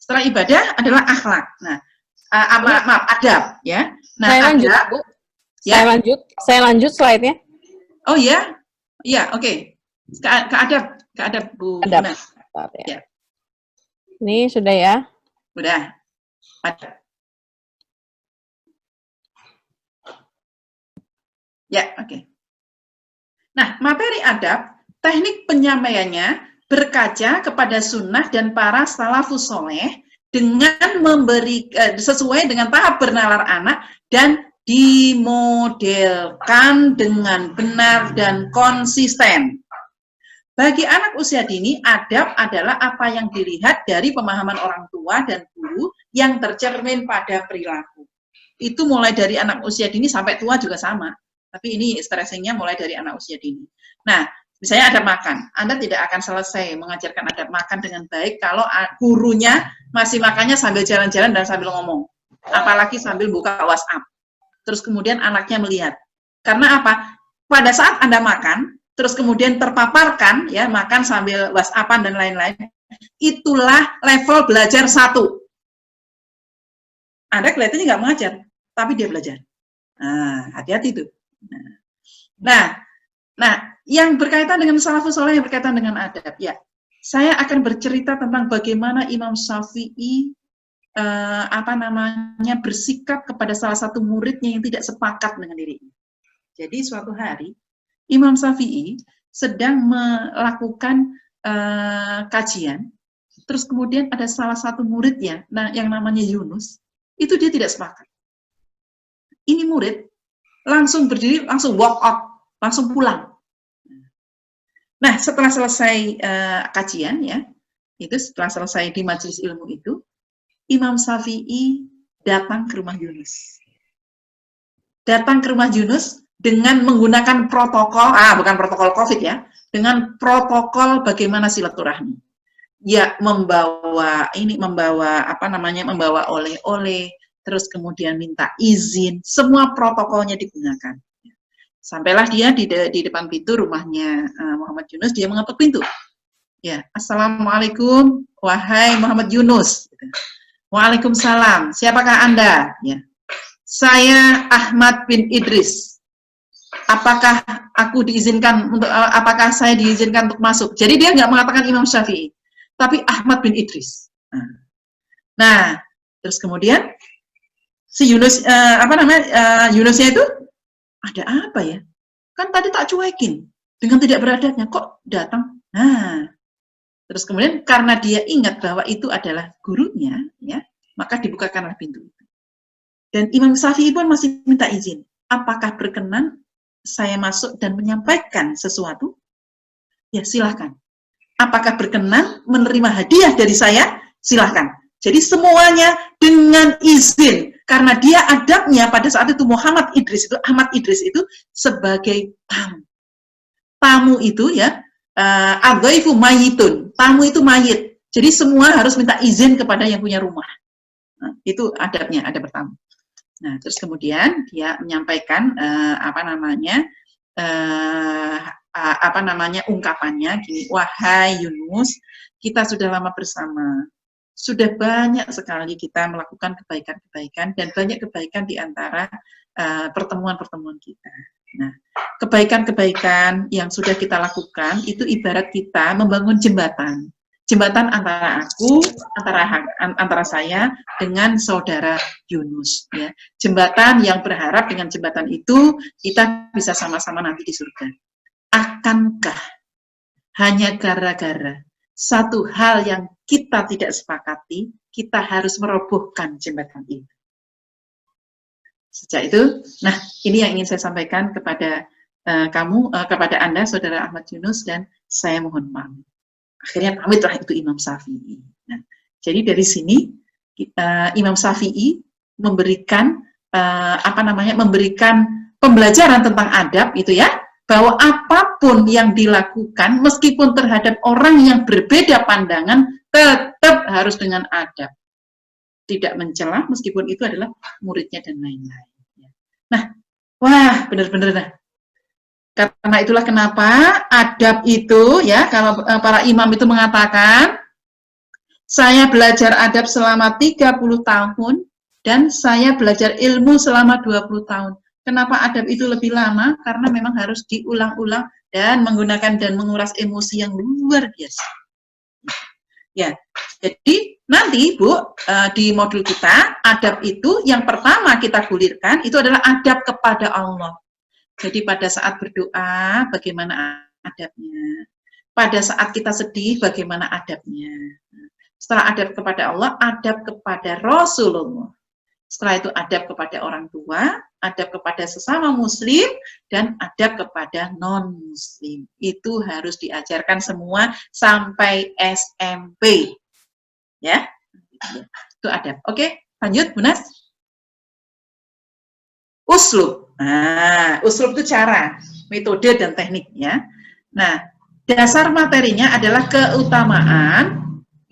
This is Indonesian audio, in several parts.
Setelah ibadah adalah akhlak. Nah, maaf, adab ya. Nah, saya lanjut, adab, Bu. ya. Saya lanjut slide-nya. Oh ya, iya, oke. Ke adab Bu. Adab. Ya. Ini sudah ya. Udah. Adab. Ya, oke. Nah, materi adab, teknik penyampaiannya berkaca kepada sunnah dan para salafus soleh dengan memberi sesuai dengan tahap bernalar anak dan dimodelkan dengan benar dan konsisten. Bagi anak usia dini, adab adalah apa yang dilihat dari pemahaman orang tua dan guru yang tercermin pada perilaku. Itu mulai dari anak usia dini sampai tua juga sama. Tapi ini stressingnya mulai dari anak usia dini. Nah, misalnya adab makan. Anda tidak akan selesai mengajarkan adab makan dengan baik kalau gurunya masih makannya sambil jalan-jalan dan sambil ngomong. Apalagi sambil buka WhatsApp. Terus kemudian anaknya melihat. Karena apa? Pada saat Anda makan, terus kemudian terpaparkan, ya makan sambil WhatsAppan dan lain-lain, itulah level belajar 1. Anda kelihatannya nggak mengajar, tapi dia belajar. Nah, hati-hati itu. Nah, yang berkaitan dengan salafus soleh, yang berkaitan dengan adab, ya, saya akan bercerita tentang bagaimana Imam Syafi'i bersikap kepada salah satu muridnya yang tidak sepakat dengan dirinya. Jadi suatu hari Imam Syafi'i sedang melakukan kajian, terus kemudian ada salah satu muridnya, yang namanya Yunus, itu dia tidak sepakat. Ini murid langsung berdiri, langsung walk out, langsung pulang. Nah, setelah selesai kajian, ya, itu setelah selesai di majelis ilmu itu, Imam Syafi'i datang ke rumah Yunus. Datang ke rumah Yunus dengan menggunakan protokol, bukan protokol COVID ya, dengan protokol bagaimana silaturahmi. Ya, membawa oleh-oleh, terus kemudian minta izin, semua protokolnya digunakan. Sampailah dia di depan pintu rumahnya Muhammad Yunus, dia mengetuk pintu. Ya, Assalamualaikum, wahai Muhammad Yunus. Waalaikumsalam, siapakah Anda? Ya. Saya Ahmad bin Idris. Apakah saya diizinkan untuk masuk? Jadi dia nggak mengatakan Imam Syafi'i, tapi Ahmad bin Idris. Nah, terus kemudian si Yunus Yunusnya itu ada apa ya? Kan tadi tak cuekin dengan tidak beradabnya, kok datang? Nah, terus kemudian karena dia ingat bahwa itu adalah gurunya, ya, maka dibukakanlah pintu itu. Dan Imam Syafi'i pun masih minta izin. Apakah berkenan saya masuk dan menyampaikan sesuatu? Ya, silahkan. Apakah berkenan menerima hadiah dari saya? Silahkan. Jadi semuanya dengan izin. Karena dia adabnya pada saat itu Ahmad Idris itu sebagai tamu. Tamu itu ya, adhaifu mayitun. Tamu itu mayit. Jadi semua harus minta izin kepada yang punya rumah. Nah, itu adabnya, adab bertamu. Nah, terus kemudian dia menyampaikan ungkapannya gini, wahai Yunus, kita sudah lama bersama, sudah banyak sekali kita melakukan kebaikan-kebaikan dan banyak kebaikan di antara pertemuan-pertemuan kita. Nah, kebaikan-kebaikan yang sudah kita lakukan itu ibarat kita membangun jembatan antara saya dengan saudara Yunus, ya. Jembatan yang berharap dengan jembatan itu kita bisa sama-sama nanti di surga. Akankah hanya gara-gara satu hal yang kita tidak sepakati, kita harus merobohkan jembatan itu? Sejak itu, nah ini yang ingin saya sampaikan kepada kepada Anda, saudara Ahmad Yunus, dan saya mohon pamit. Akhirnya pamitlah itu Imam Syafi'i. Nah, jadi dari sini Imam Syafi'i memberikan memberikan pembelajaran tentang adab itu ya, bahwa apapun yang dilakukan meskipun terhadap orang yang berbeda pandangan tetap harus dengan adab. Tidak mencela meskipun itu adalah muridnya dan lain-lain. Nah, wah benar-benar nah. Karena itulah kenapa adab itu ya, kalau para imam itu mengatakan Saya belajar adab selama 30 tahun dan saya belajar ilmu selama 20 tahun. Kenapa adab itu lebih lama? Karena memang harus diulang-ulang dan menggunakan dan menguras emosi yang luar biasa. Ya, jadi nanti Bu, di modul kita, adab itu yang pertama kita gulirkan itu adalah adab kepada Allah. Jadi pada saat berdoa, bagaimana adabnya? Pada saat kita sedih, bagaimana adabnya? Setelah adab kepada Allah, adab kepada Rasulullah. Setelah itu adab kepada orang tua, adab kepada sesama muslim, dan adab kepada non-muslim. Itu harus diajarkan semua sampai SMP. Ya, itu adab. Oke, lanjut, Bu Nas. Uslub. Nah, uslub itu cara, metode, dan teknik. Ya. Nah, dasar materinya adalah keutamaan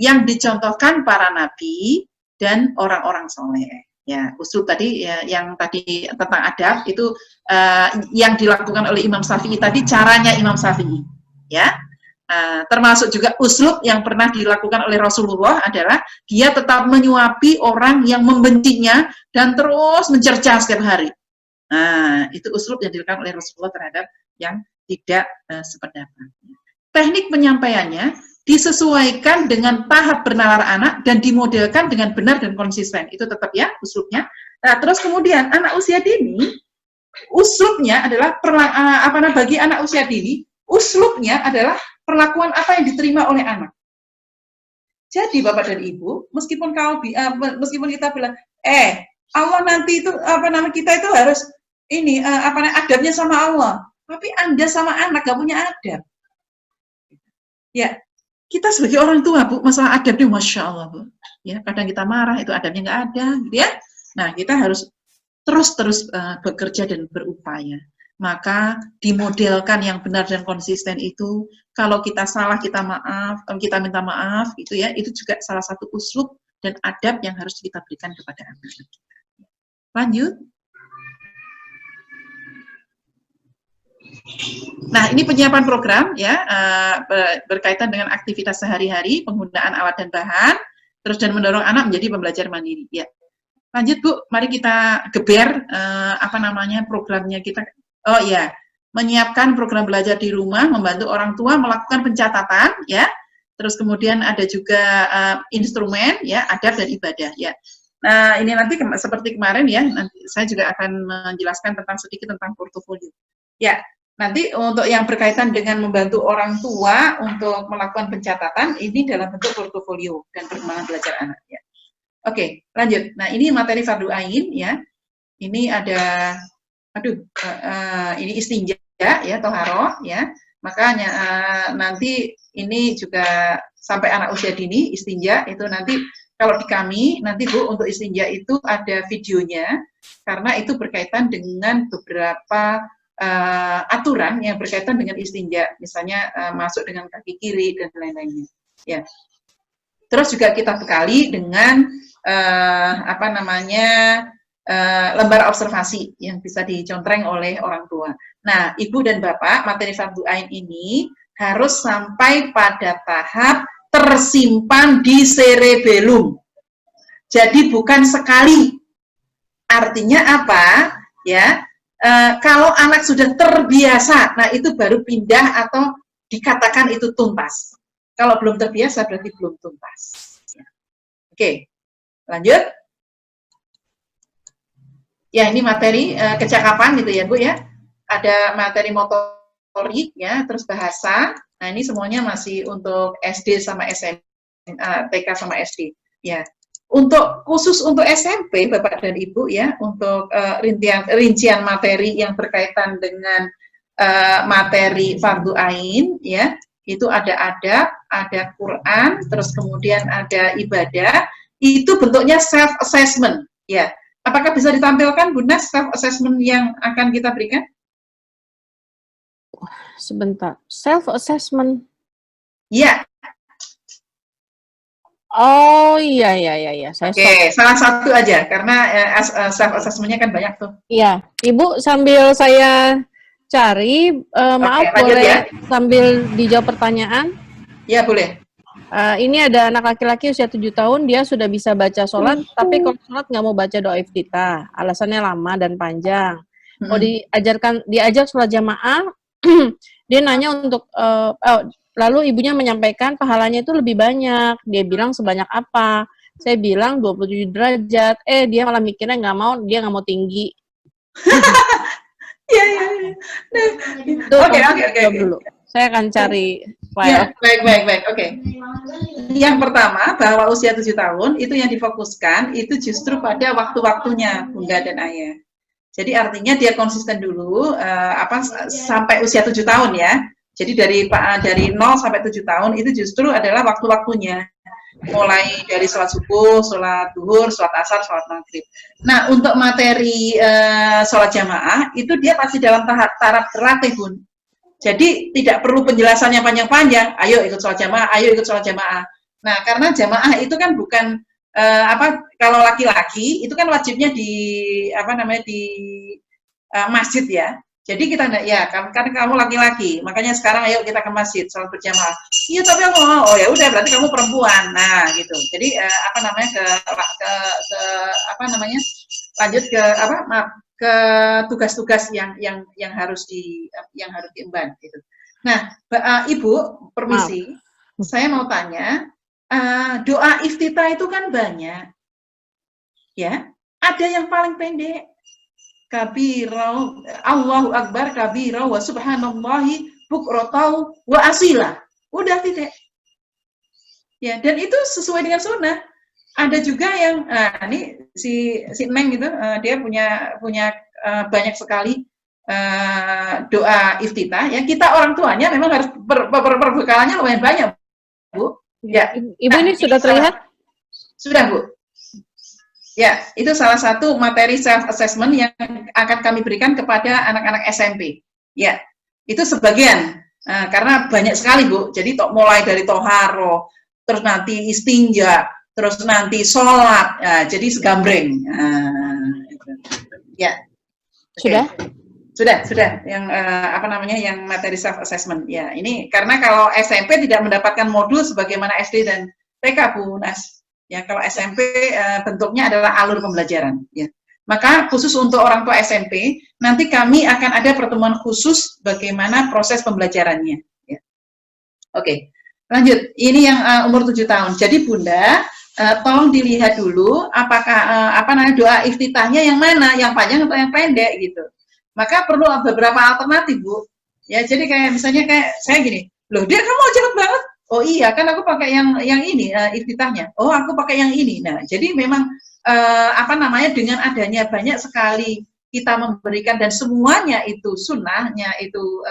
yang dicontohkan para nabi dan orang-orang soleh. Ya, uslub tadi ya, yang tadi tentang adab itu yang dilakukan oleh Imam Syafi'i tadi caranya Imam Syafi'i. Ya, termasuk juga uslub yang pernah dilakukan oleh Rasulullah adalah dia tetap menyuapi orang yang membencinya dan terus mencerca setiap hari. Nah, itu uslub yang dilakukan oleh Rasulullah terhadap yang tidak sependapat. Teknik penyampaiannya disesuaikan dengan tahap bernalar anak dan dimodelkan dengan benar dan konsisten. Itu tetap ya uslubnya. Nah, terus kemudian anak usia dini, uslubnya adalah bagi anak usia dini, uslubnya adalah perlakuan apa yang diterima oleh anak. Jadi Bapak dan Ibu, meskipun kita bilang, Allah nanti itu kita itu harus ini adabnya sama Allah, tapi Anda sama anak gak punya adab. Ya, kita sebagai orang tua, Bu, masalah adab itu Masya Allah, Bu. Ya, kadang kita marah, itu adabnya nggak ada, gitu ya. Nah, kita harus terus bekerja dan berupaya. Maka dimodelkan yang benar dan konsisten itu, kalau kita salah kita kita minta maaf, gitu ya. Itu juga salah satu uslub dan adab yang harus kita berikan kepada anak-anak kita. Lanjut. Nah, ini penyiapan program ya berkaitan dengan aktivitas sehari-hari, penggunaan alat dan bahan, terus dan mendorong anak menjadi pembelajar mandiri. Ya, lanjut Bu, mari kita geber programnya kita. Oh ya, menyiapkan program belajar di rumah, membantu orang tua melakukan pencatatan, ya. Terus kemudian ada juga instrumen, ya, adab dan ibadah, ya. Nah, ini nanti seperti kemarin ya, nanti saya juga akan menjelaskan sedikit tentang portofolio. Ya, nanti untuk yang berkaitan dengan membantu orang tua untuk melakukan pencatatan, ini dalam bentuk portofolio dan perkembangan belajar anak. Ya. Oke, lanjut. Nah, ini materi fardu ain ya. Ini ada, ini istinja ya, toharoh ya. Makanya nanti ini juga sampai anak usia dini istinja itu nanti. Kalau di kami, nanti Bu, untuk istinja itu ada videonya, karena itu berkaitan dengan beberapa aturan yang berkaitan dengan istinja, misalnya masuk dengan kaki kiri, dan lain-lainnya. Ya. Terus juga kita bekali dengan, lembar observasi yang bisa dicontreng oleh orang tua. Nah, Ibu dan Bapak, materi fardu ain ini harus sampai pada tahap tersimpan di cerebellum. Jadi bukan sekali. Artinya apa? Ya, kalau anak sudah terbiasa, nah itu baru pindah atau dikatakan itu tuntas. Kalau belum terbiasa berarti belum tuntas. Ya. Oke, lanjut. Ya, ini materi kecakapan gitu ya Bu ya. Ada materi motorik ya, terus bahasa. Nah, ini semuanya masih untuk SD sama SMP, TK sama SD. Ya, khusus untuk SMP, Bapak dan Ibu ya, untuk rincian materi yang berkaitan dengan materi fardu ain, ya, itu ada adab, ada Quran, terus kemudian ada ibadah. Itu bentuknya self assessment, ya. Apakah bisa ditampilkan, Bunda, self assessment yang akan kita berikan? Sebentar, self-assessment. Iya. Oh, iya. Oke, salah satu aja, karena self-assessment-nya kan banyak tuh. Iya, Ibu sambil saya cari, maaf boleh ya? Sambil dijawab pertanyaan? Iya, boleh. Ini ada anak laki-laki usia 7 tahun, dia sudah bisa baca sholat, tapi kalau sholat nggak mau baca doa iftitah. Alasannya lama dan panjang. Kalau diajak sholat jamaah, dia nanya untuk, lalu ibunya menyampaikan pahalanya itu lebih banyak. Dia bilang sebanyak apa? Saya bilang 27 derajat. Dia malah mikirnya dia nggak mau tinggi. Iya. Oke. Dulu. Saya akan cari file. Ya, baik. Oke. Yang pertama, bahwa usia 7 tahun itu yang difokuskan itu justru pada waktu-waktunya Bunda dan Ayah. Jadi artinya dia konsisten dulu sampai usia 7 tahun ya. Jadi dari 0 sampai 7 tahun itu justru adalah waktu-waktunya. Mulai dari sholat subuh, sholat duhur, sholat asar, sholat maghrib. Nah, untuk materi sholat jamaah itu dia masih dalam taraf terlatih, Bun. Jadi tidak perlu penjelasannya panjang-panjang. Ayo ikut sholat jamaah. Nah, karena jamaah itu kan bukan kalau laki-laki itu kan wajibnya di masjid ya. Jadi kita kan kamu laki-laki, makanya sekarang ayo kita ke masjid sholat berjamaah. Iya, tapi aku mau. Oh ya udah, berarti kamu perempuan. Nah, gitu. Jadi lanjut ke tugas-tugas yang harus diemban gitu. Nah, Ibu, permisi, saya mau tanya, doa iftitah itu kan banyak, ya. Ada yang paling pendek, kabirau, Allahu Akbar kabirau wa subhanallahi bukrotau wa asila. Udah tidak. Ya, dan itu sesuai dengan sunnah. Ada juga yang ini si Neng gitu, dia punya banyak sekali doa iftitah ya. Kita orang tuanya memang harus perbekalannya lumayan banyak, Bu. Ya. Ibu ini sudah terlihat? Sudah, Bu. Ya, itu salah satu materi self assessment yang akan kami berikan kepada anak-anak SMP. Ya, itu sebagian karena banyak sekali, Bu. Jadi mulai dari toharo, terus nanti istinja, terus nanti sholat, jadi segambreng. Ya, sudah, yang yang materi self assessment. Ya, ini karena kalau SMP tidak mendapatkan modul sebagaimana SD dan TK, Bu Nas. Ya, kalau SMP bentuknya adalah alur pembelajaran. Ya, maka khusus untuk orang tua SMP, nanti kami akan ada pertemuan khusus bagaimana proses pembelajarannya. Ya. Oke, lanjut. Ini yang umur 7 tahun. Jadi Bunda, tolong dilihat dulu apakah doa iftitahnya yang mana, yang panjang atau yang pendek gitu. Maka perlu beberapa alternatif, Bu. Ya, jadi kayak misalnya kayak saya gini, loh dia kamu cepet banget. Oh iya, kan aku pakai yang ini iftitahnya. Oh, aku pakai yang ini. Nah, jadi memang dengan adanya banyak sekali kita memberikan dan semuanya itu sunnahnya itu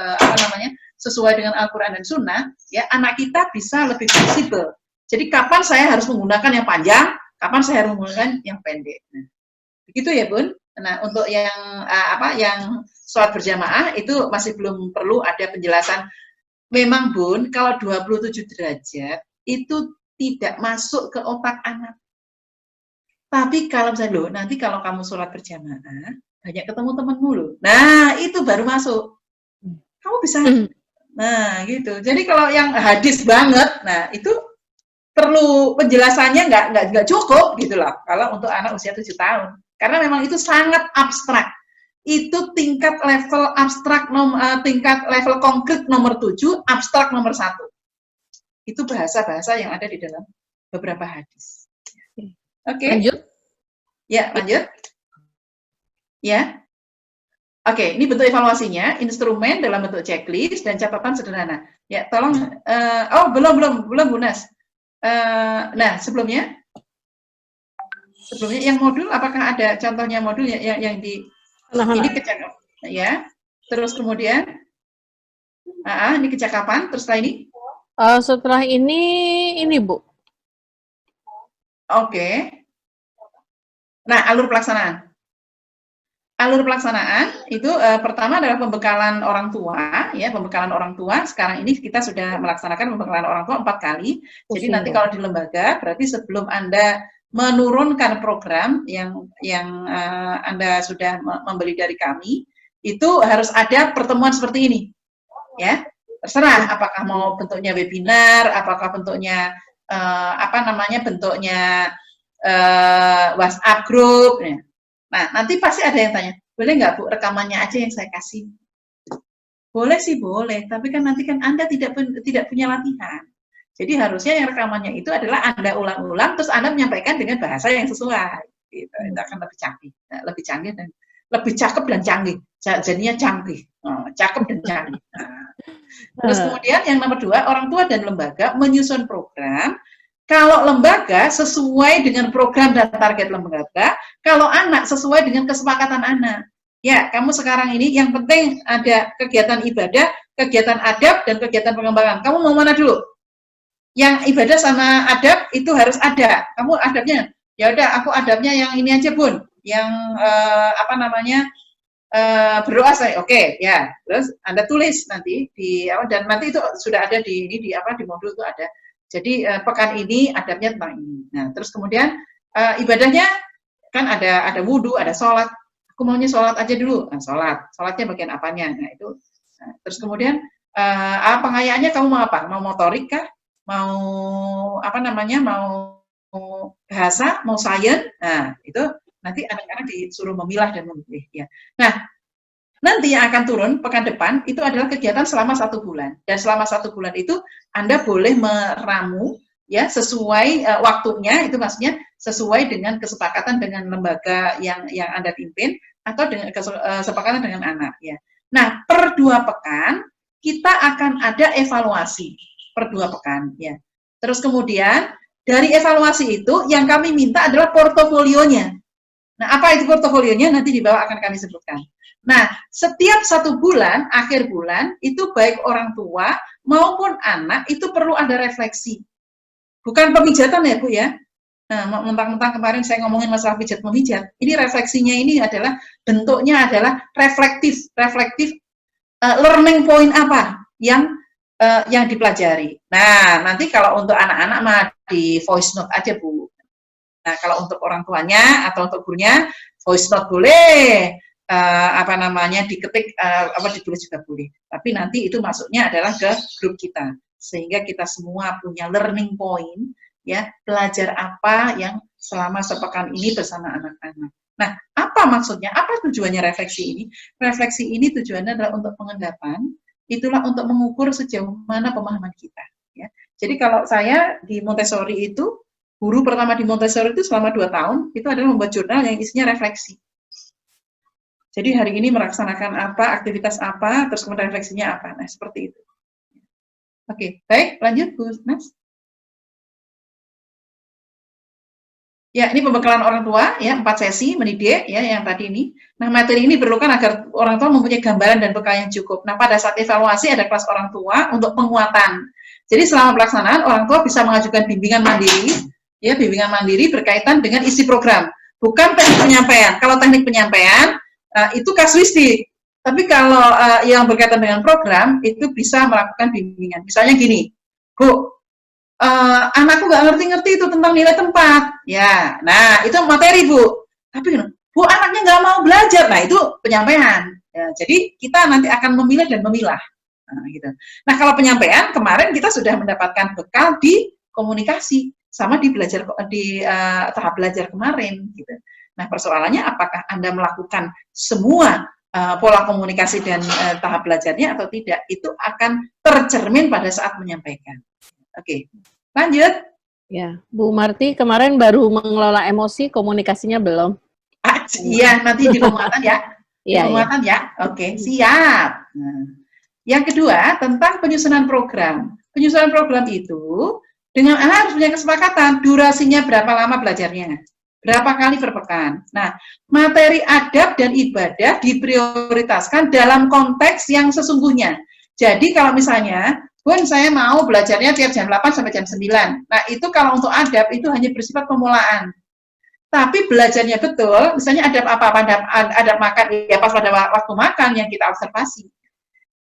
sesuai dengan Al-Quran dan Sunnah, ya anak kita bisa lebih fleksibel. Jadi kapan saya harus menggunakan yang panjang, kapan saya harus menggunakan yang pendek. Nah, begitu ya, Bun. Nah, untuk yang sholat berjamaah itu masih belum perlu ada penjelasan. Memang, Bun, kalau 27 derajat itu tidak masuk ke otak anak. Tapi kalau misalnya, nanti kalau kamu sholat berjamaah, banyak ketemu temanmu loh. Nah, itu baru masuk. Kamu bisa. Nah, gitu. Jadi kalau yang hadis banget, nah itu perlu penjelasannya nggak cukup gitu loh. Kalau untuk anak usia 7 tahun. Karena memang itu sangat abstrak. Itu tingkat level abstrak, tingkat level konkret nomor 7, abstrak nomor 1. Itu bahasa-bahasa yang ada di dalam beberapa hadis. Oke. Lanjut. Ya, lanjut. Ya. Oke, ini bentuk evaluasinya, instrumen dalam bentuk checklist dan catatan sederhana. Ya, tolong, belum Bu Nas. Nah, sebelumnya yang modul, apakah ada contohnya modul yang di ini kecakapan, ya. Terus kemudian, ini kecakapan. Terus setelah ini? Setelah ini Bu. Oke. Nah, alur pelaksanaan. Alur pelaksanaan itu pertama adalah pembekalan orang tua, ya pembekalan orang tua. Sekarang ini kita sudah melaksanakan pembekalan orang tua 4 kali. Jadi nanti kalau di lembaga, berarti sebelum Anda menurunkan program yang Anda sudah membeli dari kami, itu harus ada pertemuan seperti ini, ya Terserah apakah mau bentuknya webinar, apakah bentuknya bentuknya WhatsApp group. Nah, nanti pasti ada yang tanya, boleh nggak Bu rekamannya aja yang saya kasih? Boleh sih boleh, tapi kan nanti kan Anda tidak punya latihan. Jadi harusnya yang rekamannya itu adalah Anda ulang-ulang, terus Anda menyampaikan dengan bahasa yang sesuai. Gitu. Itu akan lebih canggih, dan lebih cakep dan canggih. Jadinya canggih, cakep dan canggih. Nah. Terus kemudian yang nomor 2, orang tua dan lembaga menyusun program. Kalau lembaga sesuai dengan program dan target lembaga, kalau anak sesuai dengan kesepakatan anak. Ya, kamu sekarang ini yang penting ada kegiatan ibadah, kegiatan adab, dan kegiatan pengembangan. Kamu mau mana dulu? Yang ibadah sama adab itu harus ada. Kamu adabnya, ya udah aku adabnya yang ini aja Bun, yang berdoa saya, oke, ya. Terus Anda tulis nanti dan nanti itu sudah ada di modul itu ada. Jadi pekan ini adabnya tentang ini. Nah, terus kemudian ibadahnya kan ada wudhu, ada sholat. Aku maunya sholat aja dulu. Nah, sholatnya bagian apanya? Nah, itu. Nah, terus kemudian pengayaannya kamu mau apa? Mau motorik kah? Mau mau bahasa, mau sains? Nah, itu nanti anak-anak disuruh memilah dan memilih. Ya. Nah, nanti yang akan turun pekan depan itu adalah kegiatan selama 1 bulan. Dan selama 1 bulan itu Anda boleh meramu ya sesuai waktunya, itu maksudnya sesuai dengan kesepakatan dengan lembaga yang Anda pimpin atau dengan kesepakatan dengan anak ya. Nah, per 2 pekan kita akan ada evaluasi per 2 pekan ya. Terus kemudian dari evaluasi itu yang kami minta adalah portofolionya. Nah, apa itu portofolionya? Nanti di bawah akan kami sebutkan. Nah, setiap 1 bulan, akhir bulan, itu baik orang tua maupun anak itu perlu ada refleksi. Bukan pemijatan ya Bu ya. Nah, mentang-mentang kemarin saya ngomongin masalah pijat-memijat, ini refleksinya ini adalah, bentuknya adalah reflektif learning point apa yang dipelajari. Nah, nanti kalau untuk anak-anak mah di voice note aja Bu. Nah, kalau untuk orang tuanya atau untuk gurunya, voice note boleh, diketik, ditulis juga boleh. Tapi nanti itu masuknya adalah ke grup kita, sehingga kita semua punya learning point, ya, belajar apa yang selama sepekan ini bersama anak-anak. Nah, apa maksudnya? Apa tujuannya refleksi ini? Refleksi ini tujuannya adalah untuk pengendapan, itulah untuk mengukur sejauh mana pemahaman kita. Ya. Jadi kalau saya di Montessori itu, guru pertama di Montessori itu selama 2 tahun, itu adalah membuat jurnal yang isinya refleksi. Jadi hari ini melaksanakan apa, aktivitas apa, terus kemudian refleksinya apa. Nah, seperti itu. Oke, baik, lanjut Bu Nas. Ya, ini pembekalan orang tua, ya, 4 sesi mendidik, ya, yang tadi ini. Nah, materi ini diperlukan agar orang tua mempunyai gambaran dan bekal yang cukup. Nah, pada saat evaluasi ada kelas orang tua untuk penguatan. Jadi selama pelaksanaan, orang tua bisa mengajukan bimbingan mandiri, ya, bimbingan mandiri berkaitan dengan isi program. Bukan teknik penyampaian. Kalau teknik penyampaian, itu kasuistik. Tapi kalau yang berkaitan dengan program, itu bisa melakukan bimbingan. Misalnya gini, Bu, anakku nggak ngerti-ngerti itu tentang nilai tempat. Ya, nah itu materi Bu. Tapi Bu anaknya nggak mau belajar. Nah itu penyampaian. Ya, jadi kita nanti akan memilih dan memilah. Nah, gitu. Nah kalau penyampaian kemarin kita sudah mendapatkan bekal di komunikasi sama di tahap belajar kemarin. Gitu. Nah persoalannya apakah Anda melakukan semua pola komunikasi dan tahap belajarnya atau tidak? Itu akan tercermin pada saat menyampaikan. Oke, lanjut. Ya, Bu Marti kemarin baru mengelola emosi, komunikasinya belum. Iya, nanti di penguatan ya. Di penguatan ya. Oke, siap. Nah, yang kedua tentang penyusunan program. Penyusunan program itu dengan anak harus punya kesepakatan durasinya berapa lama belajarnya, berapa kali per pekan. Nah, materi adab dan ibadah diprioritaskan dalam konteks yang sesungguhnya. Jadi kalau misalnya Bun, saya mau belajarnya tiap jam 8 sampai jam 9. Nah, itu kalau untuk adab, itu hanya bersifat pemulaan. Tapi belajarnya betul, misalnya adab apa? Adab makan, ya pas pada waktu makan yang kita observasi.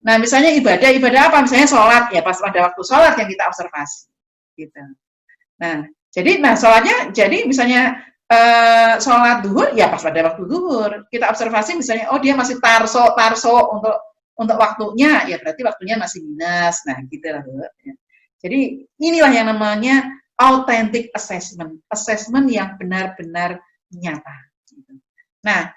Nah, misalnya ibadah apa? Misalnya sholat, ya pas pada waktu sholat yang kita observasi. Gitu. Nah, jadi, sholatnya, jadi misalnya sholat duhur, ya pas pada waktu duhur. Kita observasi misalnya, oh dia masih tarso untuk untuk waktunya, ya berarti waktunya masih minus. Nah, gitu lah, Bu. Ya. Jadi, inilah yang namanya authentic assessment. Assessment yang benar-benar nyata. Nah,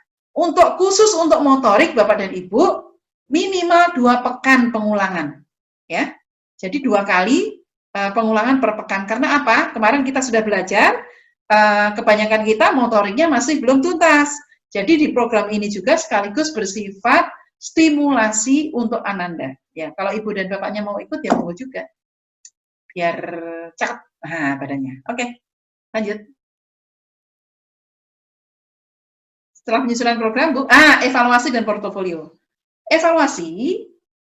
khusus untuk motorik, Bapak dan Ibu, minimal 2 pekan pengulangan. Ya. Jadi 2 kali pengulangan per pekan. Karena apa? Kemarin kita sudah belajar, kebanyakan kita motoriknya masih belum tuntas. Jadi di program ini juga sekaligus bersifat stimulasi untuk Ananda. Ya, kalau Ibu dan Bapaknya mau ikut, ya mau juga. Biar cakep badannya. Oke, lanjut. Setelah penyusunan program, Bu, evaluasi dan portofolio. Evaluasi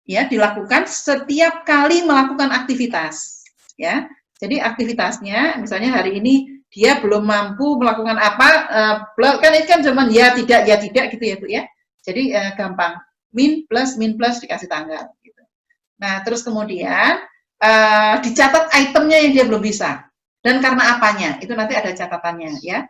ya dilakukan setiap kali melakukan aktivitas. Ya, jadi aktivitasnya, misalnya hari ini dia belum mampu melakukan apa, kan ini kan cuman ya tidak gitu ya, Bu ya. Jadi gampang, min plus dikasih tanggal. Gitu. Nah, terus kemudian dicatat itemnya yang dia belum bisa dan karena apanya, itu nanti ada catatannya ya.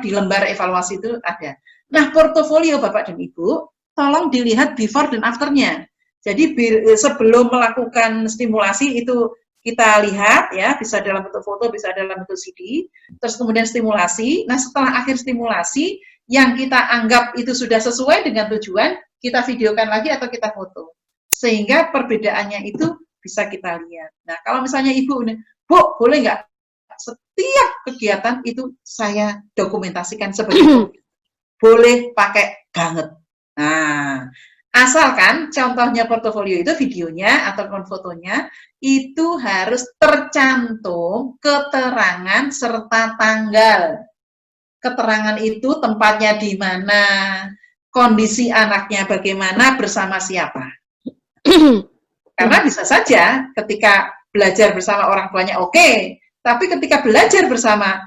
Di lembar evaluasi itu ada. Nah, portofolio Bapak dan Ibu, tolong dilihat before dan afternya. Jadi sebelum melakukan stimulasi itu kita lihat ya, bisa dalam bentuk foto, bisa dalam bentuk CD. Terus kemudian stimulasi. Nah, setelah akhir stimulasi yang kita anggap itu sudah sesuai dengan tujuan, kita videokan lagi atau kita foto. Sehingga perbedaannya itu bisa kita lihat. Nah, kalau misalnya Ibu, Bu, boleh nggak setiap kegiatan itu saya dokumentasikan seperti itu? Boleh pakai banget. Nah, asalkan contohnya portofolio itu videonya atau fotonya itu harus tercantum keterangan serta tanggal. Keterangan itu tempatnya di mana, kondisi anaknya bagaimana, bersama siapa. Karena bisa saja ketika belajar bersama orang tuanya oke, tapi ketika belajar bersama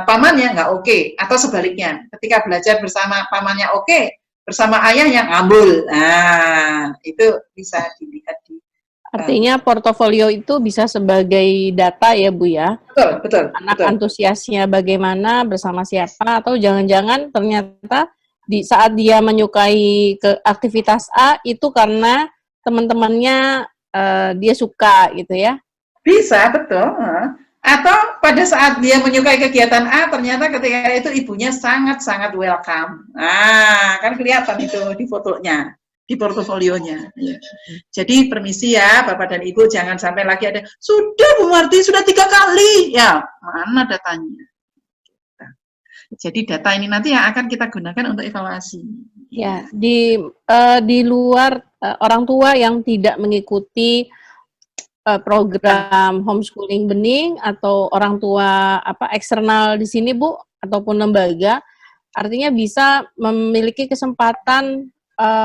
pamannya nggak oke, atau sebaliknya, ketika belajar bersama pamannya oke, bersama ayahnya ngambul. Nah, itu bisa dilihat di. Artinya portofolio itu bisa sebagai data ya, Bu ya? Betul. Anak antusiasnya bagaimana, bersama siapa, atau jangan-jangan ternyata di saat dia menyukai ke aktivitas A itu karena teman-temannya dia suka gitu ya? Bisa, betul. Atau pada saat dia menyukai kegiatan A, ternyata ketika itu ibunya sangat-sangat welcome. Nah, kan kelihatan itu di fotonya, di portofolionya. Ya. Jadi permisi ya, Bapak dan Ibu, jangan sampai lagi ada, sudah Bu Marti, sudah 3 kali. Ya, mana datanya? Jadi data ini nanti yang akan kita gunakan untuk evaluasi. Ya, di luar orang tua yang tidak mengikuti program homeschooling bening atau orang tua eksternal di sini, Bu, ataupun lembaga, artinya bisa memiliki kesempatan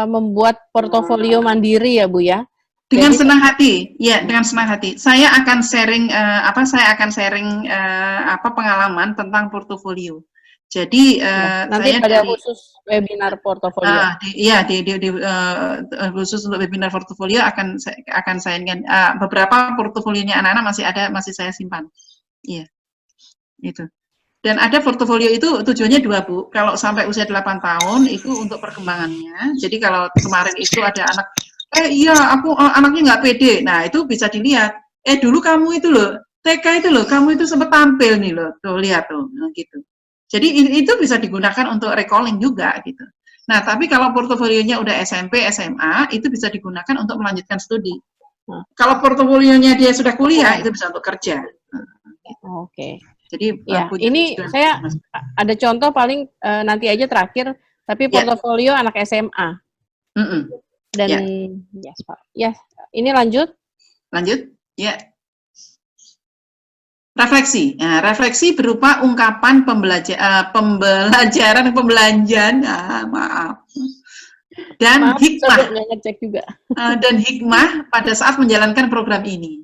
membuat portofolio mandiri ya, Bu ya. Dengan senang hati, ya, dengan senang hati. Saya akan sharing pengalaman tentang portofolio. Jadi nanti pada khusus webinar portofolio. Khusus untuk webinar portofolio akan saya ingin beberapa portofolionya anak-anak masih saya simpan. Iya. Itu. Dan ada portofolio itu tujuannya 2, Bu. Kalau sampai usia 8 tahun itu untuk perkembangannya. Jadi kalau kemarin itu ada anak anaknya nggak pede. Nah, itu bisa dilihat. Dulu kamu itu loh, TK itu loh, kamu itu sempat tampil nih loh. Tuh lihat tuh, gitu. Jadi itu bisa digunakan untuk recalling juga gitu. Nah, tapi kalau portofolionya udah SMP, SMA, itu bisa digunakan untuk melanjutkan studi. Kalau portofolionya dia sudah kuliah, itu bisa untuk kerja. Oke. Jadi ya, ini saya ada contoh paling nanti aja terakhir, tapi portofolio anak SMA. Dan ini lanjut. Lanjut, ya. Refleksi. Nah, refleksi berupa ungkapan pembelajaran. Dan hikmah. Ngecek juga. Dan hikmah pada saat menjalankan program ini.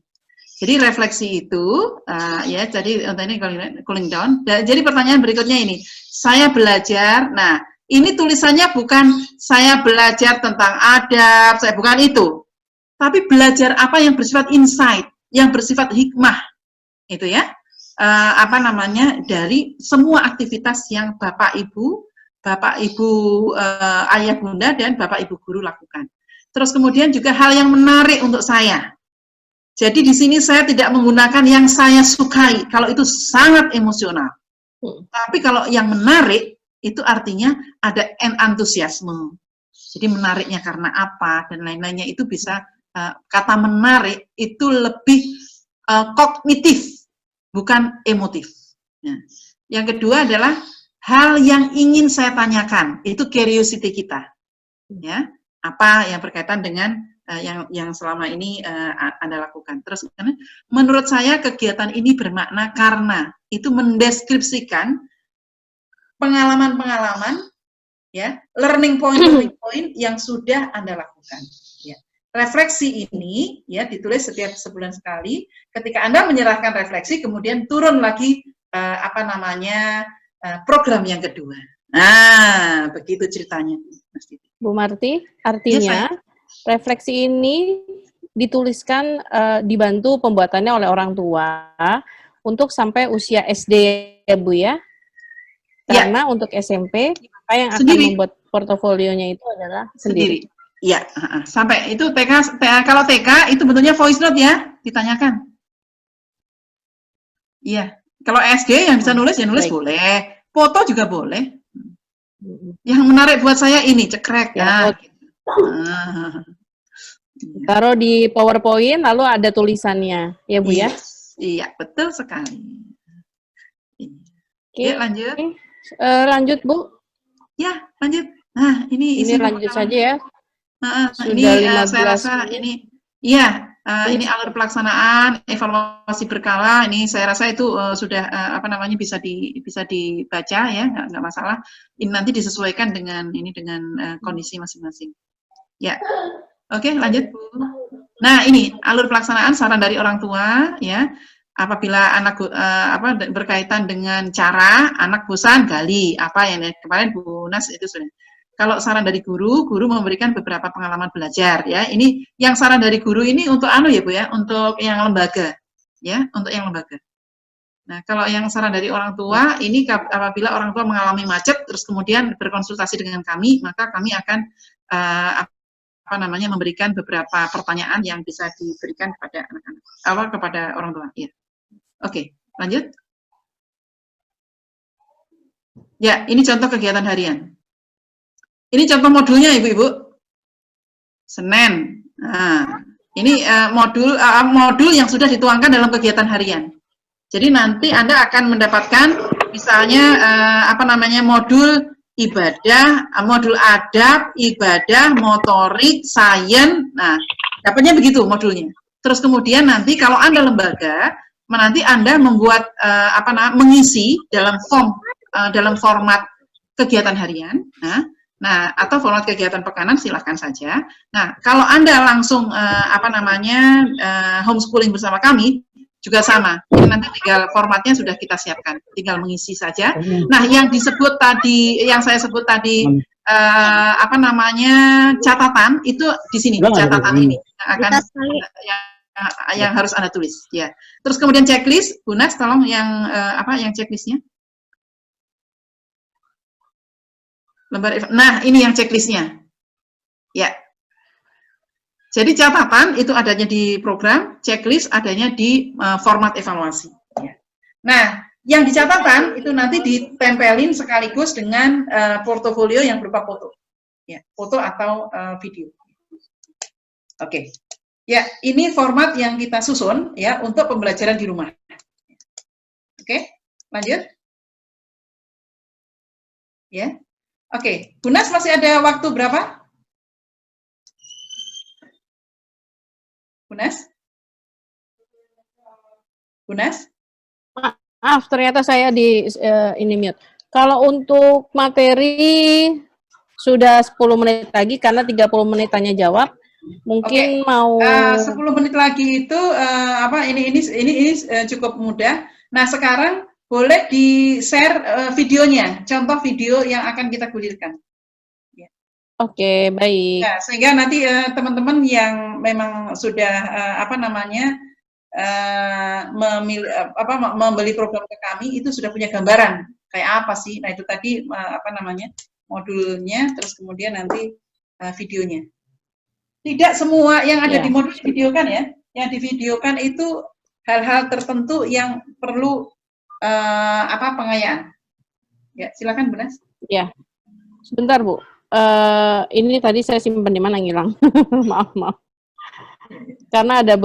Jadi refleksi itu, jadi ini cooling down. Jadi pertanyaan berikutnya ini, saya belajar. Nah, ini tulisannya bukan saya belajar tentang adab, saya bukan itu. Tapi belajar apa yang bersifat insight, yang bersifat hikmah. Itu ya, dari semua aktivitas yang Bapak Ibu Bapak Ibu ayah bunda dan Bapak Ibu guru lakukan. Terus kemudian juga hal yang menarik untuk saya. Jadi di sini saya tidak menggunakan yang saya sukai, kalau itu sangat emosional. Tapi kalau yang menarik, itu artinya ada antusiasme. Jadi menariknya karena apa, dan lain-lainnya itu bisa, kata menarik itu lebih kognitif, bukan emotif. Nah, yang kedua adalah hal yang ingin saya tanyakan, itu curiosity kita. Ya, apa yang berkaitan dengan yang selama ini Anda lakukan. Terus menurut saya kegiatan ini bermakna karena itu mendeskripsikan pengalaman-pengalaman, ya, learning point yang sudah Anda lakukan. Ya. Refleksi ini ya ditulis setiap sebulan sekali. Ketika Anda menyerahkan refleksi, kemudian turun lagi program yang kedua. Nah, begitu ceritanya, Mas Titi. Bu Marti, artinya refleksi ini dituliskan dibantu pembuatannya oleh orang tua untuk sampai usia SD ya Bu ya? Karena untuk SMP, apa yang akan membuat portofolionya itu adalah sendiri. Iya, sampai itu kalau TK itu bentuknya voice note ya, ditanyakan. Iya, kalau SD yang bisa nulis ya nulis boleh, foto juga boleh. Yang menarik buat saya ini cekrek ya. Taruh di PowerPoint lalu ada tulisannya, ya Bu ya? Iya, betul sekali. Oke, ya, lanjut. Lanjut Bu. Ya, lanjut. Nah, ini lanjut saja ya. Ini saya rasa ini, iya, ini alur pelaksanaan, evaluasi berkala. Ini saya rasa itu sudah bisa dibaca ya, nggak masalah. Ini nanti disesuaikan dengan kondisi masing-masing. Ya, oke, lanjut Bu. Nah, ini alur pelaksanaan saran dari orang tua ya. Apabila anak berkaitan dengan cara anak bosan gali apa yang kemarin Bu Nas itu sudah. Kalau saran dari guru memberikan beberapa pengalaman belajar ya. Ini yang saran dari guru ini untuk ya Bu ya, untuk yang lembaga ya, untuk yang lembaga. Nah, kalau yang saran dari orang tua ini apabila orang tua mengalami macet terus kemudian berkonsultasi dengan kami, maka kami akan memberikan beberapa pertanyaan yang bisa diberikan kepada anak-anak kepada orang tua ya. Oke, lanjut. Ya, ini contoh kegiatan harian. Ini contoh modulnya Ibu-ibu. Senin. Nah, ini modul yang sudah dituangkan dalam kegiatan harian. Jadi nanti Anda akan mendapatkan misalnya modul ibadah, modul adab, ibadah, motorik, sains. Nah, dapatnya begitu modulnya. Terus kemudian nanti kalau Anda lembaga, nanti Anda membuat mengisi dalam format kegiatan harian. Nah, atau format kegiatan pekanan silahkan saja. Nah, kalau Anda langsung homeschooling bersama kami juga sama. Ini nanti tinggal formatnya sudah kita siapkan, tinggal mengisi saja. Nah, yang saya sebut tadi catatan itu di sini catatan ini akan yang harus Anda tulis ya. Terus kemudian checklist, Bu Nas tolong yang checklistnya. Nah, ini yang checklistnya. Ya. Jadi catatan itu adanya di program, checklist adanya di format evaluasi. Ya. Nah, yang di catatan itu nanti ditempelin sekaligus dengan portofolio yang berupa foto. Ya, foto atau video. Oke. Ya, ini format yang kita susun ya untuk pembelajaran di rumah. Oke, lanjut. Ya. Oke, Bu Nas masih ada waktu berapa? Bu Nas? Bu Nas? Maaf, ternyata saya ini mute. Kalau untuk materi sudah 10 menit lagi karena 30 menit tanya jawab. Mungkin mau 10 menit lagi itu ini cukup mudah. Nah, sekarang boleh di-share videonya, contoh video yang akan kita gulirkan. Ya. Oke, baik. Ya, sehingga nanti teman-teman yang memang sudah membeli program ke kami itu sudah punya gambaran kayak apa sih. Nah, itu tadi modulnya, terus kemudian nanti videonya. Tidak semua yang ada di modul divideokan ya. Yang divideokan itu hal-hal tertentu yang perlu pengayaan. Ya, silakan Bu Nas. Ya, sebentar Bu. Ini tadi saya simpan di mana ngilang. Maaf. Karena ada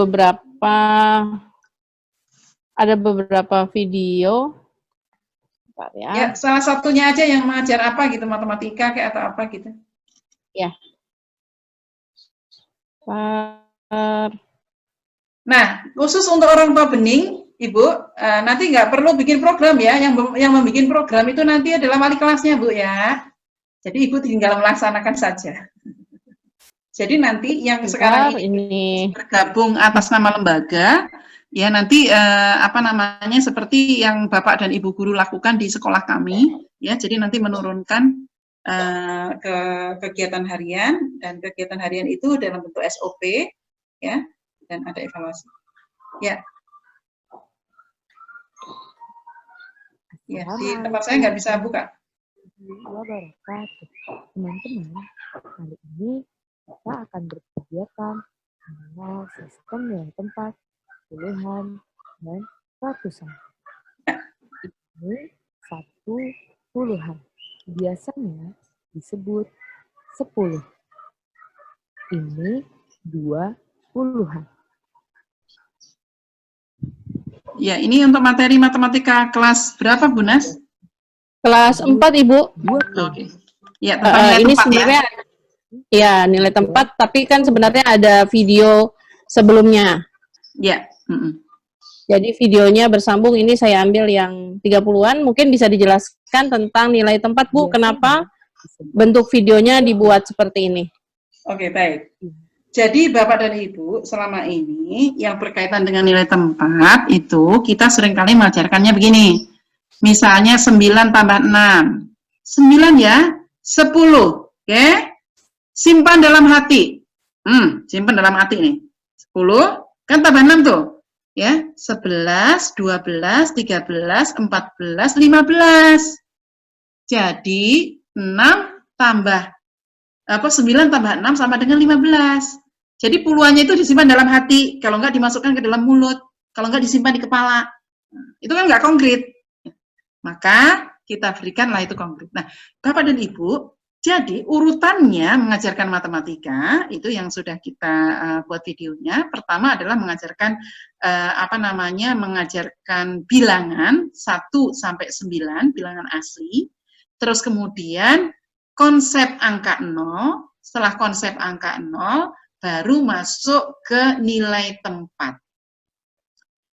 beberapa video. Bentar ya. Ya, salah satunya aja yang mengajar apa gitu, matematika kayak atau apa gitu. Ya. Nah, khusus untuk orang tua bening, Ibu, nanti nggak perlu bikin program ya. Yang membuat program itu nanti adalah wali kelasnya, Bu ya. Jadi Ibu tinggal melaksanakan saja. Jadi nanti yang sekarang ini bergabung atas nama lembaga, ya nanti seperti yang Bapak dan Ibu guru lakukan di sekolah kami, ya. Jadi nanti menurunkan ke kegiatan harian, dan kegiatan harian itu dalam bentuk SOP, ya, dan ada evaluasi. Ya. Ya, di tempat saya nggak bisa buka. Teman-teman, kali ini kita akan berkegiatan mengenal sistem nilai tempat, puluhan, dan ratusan. Ini 1 puluhan. Biasanya disebut 10. Ini 2 puluhan. Ya, ini untuk materi matematika kelas berapa, Bu Nas? Kelas 4, Ibu. Oke. Ya, ini sebenarnya ya nilai tempat, tapi kan sebenarnya ada video sebelumnya. Ya. Jadi videonya bersambung, ini saya ambil yang 30-an, mungkin bisa dijelaskan tentang nilai tempat, Bu, kenapa bentuk videonya dibuat seperti ini. Oke, baik. Jadi Bapak dan Ibu, selama ini yang berkaitan dengan nilai tempat itu kita seringkali mengajarkannya begini. Misalnya 9 tambah 6. 9 ya, 10. Oke? Simpan dalam hati. Simpan dalam hati nih. 10, kan tambah 6 tuh. Ya, 11, 12, 13, 14, 15. Jadi 9 tambah 6 sama dengan 15. Jadi puluhannya itu disimpan dalam hati, kalau enggak dimasukkan ke dalam mulut, kalau enggak disimpan di kepala. Itu kan enggak konkret. Maka kita berikanlah itu konkret. Nah, Bapak dan Ibu, jadi urutannya mengajarkan matematika itu yang sudah kita buat videonya. Pertama adalah mengajarkan mengajarkan bilangan 1 sampai 9, bilangan asli. Terus kemudian konsep angka 0, setelah konsep angka 0 baru masuk ke nilai tempat.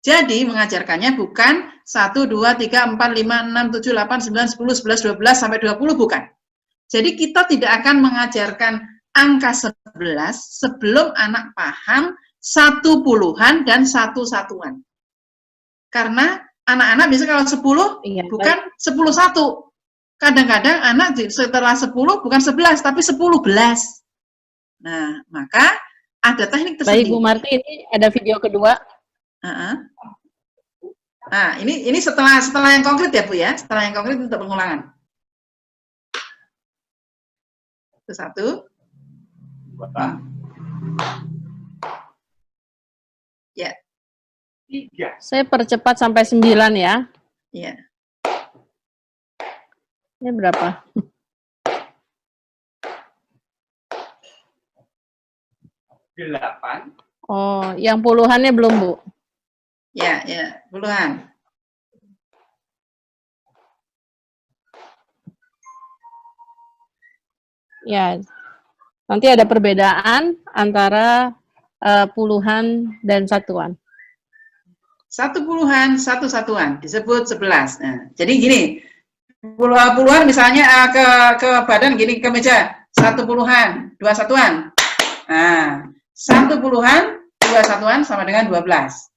Jadi mengajarkannya bukan 1, 2, 3, 4, 5, 6, 7, 8, 9, 10, 11, 12, sampai 20, bukan. Jadi kita tidak akan mengajarkan angka 11 sebelum anak paham 1 puluhan dan 1 satuan. Karena anak-anak biasanya kalau 10 bukan 10 satu. Kadang-kadang anak setelah 10 bukan 11 tapi 10 belas. Nah, maka ada teknik tersendiri. Baik Bu Marti, ini ada video kedua. Nah, ini setelah yang konkret ya Bu ya, setelah yang konkret untuk pengulangan. Itu 1. Ya. 3. Saya percepat sampai 9 ya. Iya. Ini berapa? 8. Oh, yang puluhannya belum, Bu? Ya, puluhan. Ya, nanti ada perbedaan antara puluhan dan satuan. 1 puluhan, 1 satuan disebut 11. Nah, jadi gini, puluhan misalnya ke badan gini, ke meja, 1 puluhan, 2 satuan. Nah, 1 puluhan, 2 satuan sama dengan 12.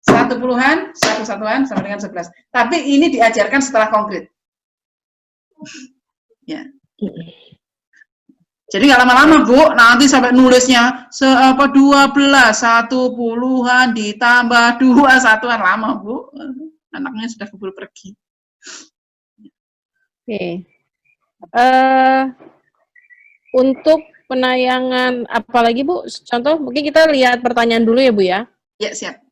1 puluhan, 1 satuan sama dengan 11. Tapi ini diajarkan setelah konkret. Ya. Jadi nggak lama-lama Bu, nanti sampai nulisnya 12, 1 puluhan ditambah 2 satuan, lama Bu. Anaknya sudah keburu pergi. Oke. Untuk penayangan apalagi Bu? Contoh mungkin kita lihat pertanyaan dulu ya Bu ya. Ya, siap.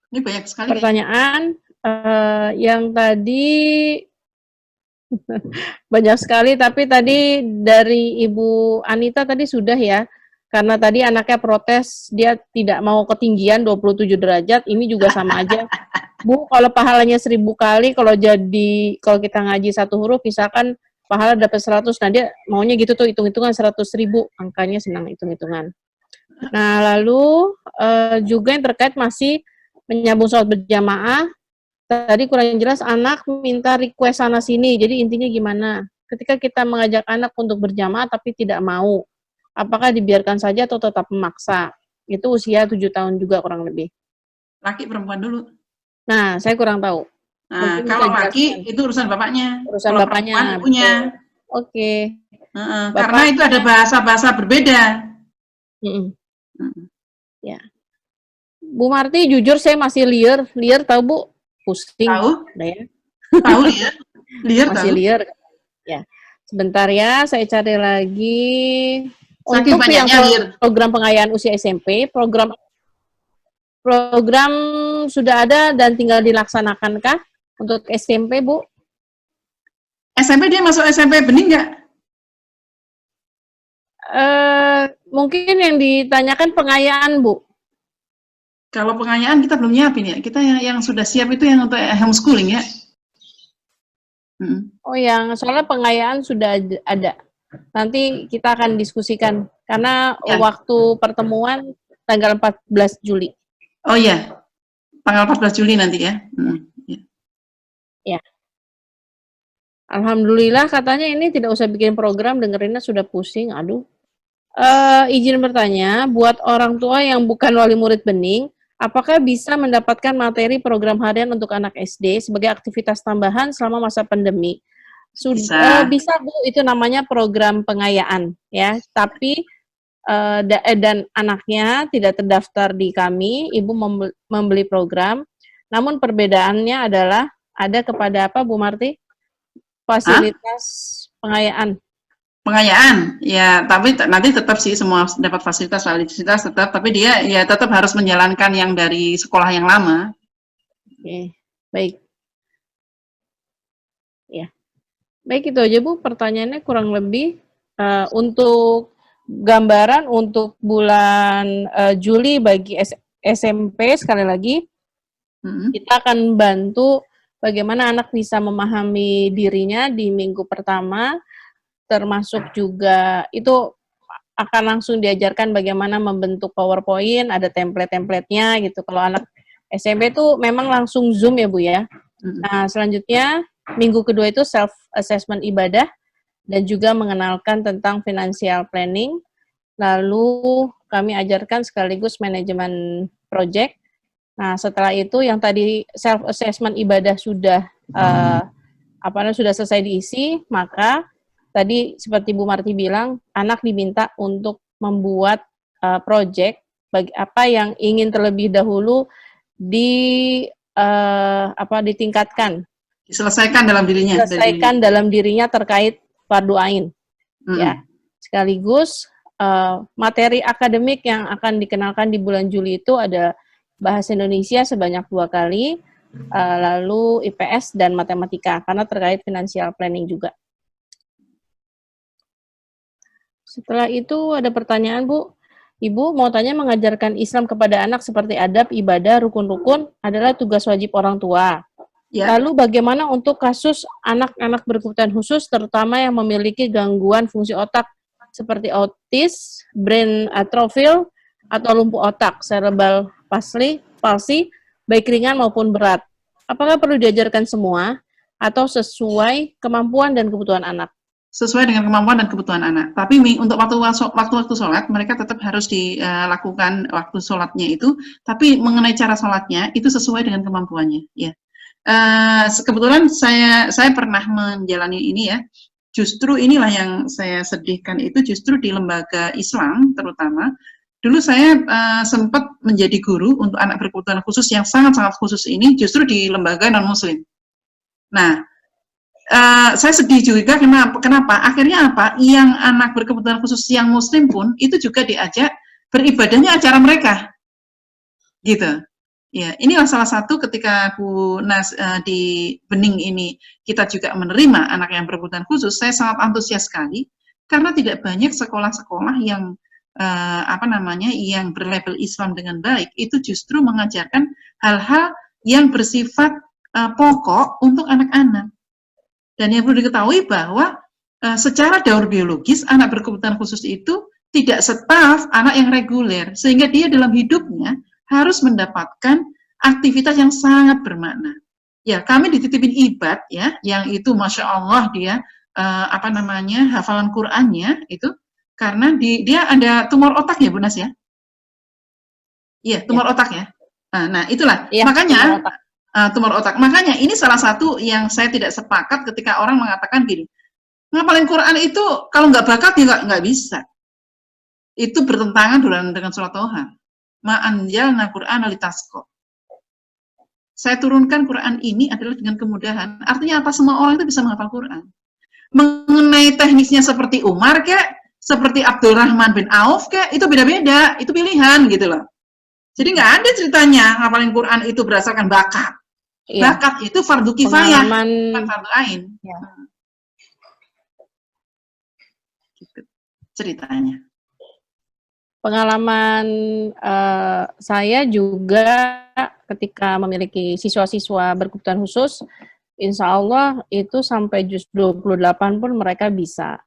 Ini banyak sekali. Pertanyaan yang tadi banyak sekali, tapi tadi dari Ibu Anita tadi sudah ya. Karena tadi anaknya protes, dia tidak mau ketinggian 27 derajat, ini juga sama aja. Bu, kalau pahalanya 1000 kali, kalau kita ngaji satu huruf, misalkan pahala dapat 100, nah dia maunya gitu tuh, hitung-hitungan 100.000, angkanya senang hitung-hitungan. Nah, lalu juga yang terkait masih menyambung sholat berjamaah, tadi kurang jelas, anak minta request sana-sini, jadi intinya gimana? Ketika kita mengajak anak untuk berjamaah tapi tidak mau, apakah dibiarkan saja atau tetap memaksa? Itu usia 7 tahun juga kurang lebih. Laki perempuan dulu. Nah, saya kurang tahu. Nah, kalau laki itu urusan bapaknya. Urusan kalau bapaknya. Perempuan punya. Oke. Karena itu ada bahasa-bahasa berbeda. Ya. Bu Marti, jujur saya masih liar tahu Bu? Pusing. Tahu? Ya. Tahu liar? Liar masih tahu? Liar. Ya. Sebentar ya, saya cari lagi. Saking Untuk yang program pengayaan usia SMP, program sudah ada dan tinggal dilaksanakan kah untuk SMP, Bu? SMP dia masuk SMP bening nggak? Mungkin yang ditanyakan pengayaan, Bu. Kalau pengayaan kita belum nyiapin ya. Kita yang sudah siap itu yang untuk homeschooling ya. Oh, yang soalnya pengayaan sudah ada. Nanti kita akan diskusikan karena waktu pertemuan tanggal 14 Juli. Oh iya, tanggal 14 Juli nanti ya. Ya. Alhamdulillah katanya ini tidak usah bikin program, dengerinnya sudah pusing. Aduh. Izin bertanya, buat orang tua yang bukan wali murid bening, apakah bisa mendapatkan materi program harian untuk anak SD sebagai aktivitas tambahan selama masa pandemi? Bisa Bu, itu namanya program pengayaan ya. Tapi dan anaknya tidak terdaftar di kami, ibu membeli program. Namun perbedaannya adalah ada kepada apa Bu Marti? Fasilitas pengayaan. Pengayaan, ya, tapi nanti tetap sih semua dapat fasilitas tetap, tapi dia ya tetap harus menjalankan yang dari sekolah yang lama. Oke, baik. Ya, baik itu aja Bu. Pertanyaannya kurang lebih untuk gambaran untuk bulan Juli bagi SMP sekali lagi, kita akan bantu bagaimana anak bisa memahami dirinya di minggu pertama. Termasuk juga itu akan langsung diajarkan bagaimana membentuk PowerPoint, ada template-templatenya gitu. Kalau anak SMP itu memang langsung Zoom ya Bu ya. Nah, selanjutnya minggu kedua itu self-assessment ibadah dan juga mengenalkan tentang financial planning. Lalu kami ajarkan sekaligus manajemen project. Nah, setelah itu yang tadi self-assessment ibadah sudah sudah selesai diisi, maka tadi seperti Bu Marti bilang, anak diminta untuk membuat project bagi apa yang ingin terlebih dahulu ditingkatkan. Diselesaikan dalam dirinya. Dalam dirinya terkait fardu ain. Ya. Sekaligus materi akademik yang akan dikenalkan di bulan Juli itu ada bahasa Indonesia sebanyak 2 kali, lalu IPS dan matematika karena terkait financial planning juga. Setelah itu ada pertanyaan Bu, Ibu mau tanya, mengajarkan Islam kepada anak seperti adab, ibadah, rukun-rukun adalah tugas wajib orang tua. Ya. Lalu bagaimana untuk kasus anak-anak berkebutuhan khusus terutama yang memiliki gangguan fungsi otak seperti autis, brain atrophy atau lumpuh otak, cerebral palsy, baik ringan maupun berat. Apakah perlu diajarkan semua atau sesuai kemampuan dan kebutuhan anak? Sesuai dengan kemampuan dan kebutuhan anak. Tapi untuk waktu sholat, mereka tetap harus dilakukan waktu sholatnya itu, tapi mengenai cara sholatnya, itu sesuai dengan kemampuannya. Ya. Kebetulan saya pernah menjalani ini ya, justru inilah yang saya sedihkan itu justru di lembaga Islam terutama. Dulu saya sempat menjadi guru untuk anak berkebutuhan khusus yang sangat-sangat khusus ini justru di lembaga non-muslim. Nah, saya sedih juga kenapa? Akhirnya apa? Yang anak berkebutuhan khusus yang muslim pun itu juga diajak beribadahnya acara mereka. Gitu. Ya, inilah salah satu ketika Bu Nas di Bening ini kita juga menerima anak yang berkebutuhan khusus, saya sangat antusias sekali karena tidak banyak sekolah-sekolah yang yang berlabel Islam dengan baik itu justru mengajarkan hal-hal yang bersifat pokok untuk anak-anak. Dan yang perlu diketahui bahwa secara daur biologis anak berkebutuhan khusus itu tidak setaf anak yang reguler, sehingga dia dalam hidupnya harus mendapatkan aktivitas yang sangat bermakna. Ya, kami dititipin ibad ya, yang itu masya Allah dia hafalan Qur'annya itu karena dia ada tumor otak ya Bu Nas ya. Iya, tumor otak ya. Nah, itulah. Ya, makanya tumor otak. Makanya ini salah satu yang saya tidak sepakat ketika orang mengatakan gini, ngapalin Quran itu kalau nggak bakat ya nggak bisa. Itu bertentangan dengan surat Toha. Ma'anjalna Qur'an litasqa. Saya turunkan Quran ini adalah dengan kemudahan. Artinya apa? Semua orang itu bisa menghafal Quran. Mengenai teknisnya seperti Umar kayak, seperti Abdurrahman bin Auf kayak, itu beda-beda. Itu pilihan gitu loh. Jadi nggak ada ceritanya ngapalin Quran itu berdasarkan bakat. Iya. Bakat itu fardu kifayah, bukan fardu ain. Ya. Gitu ceritanya. Pengalaman saya juga ketika memiliki siswa-siswa berkebutuhan khusus, insya Allah itu sampai juz 28 pun mereka bisa.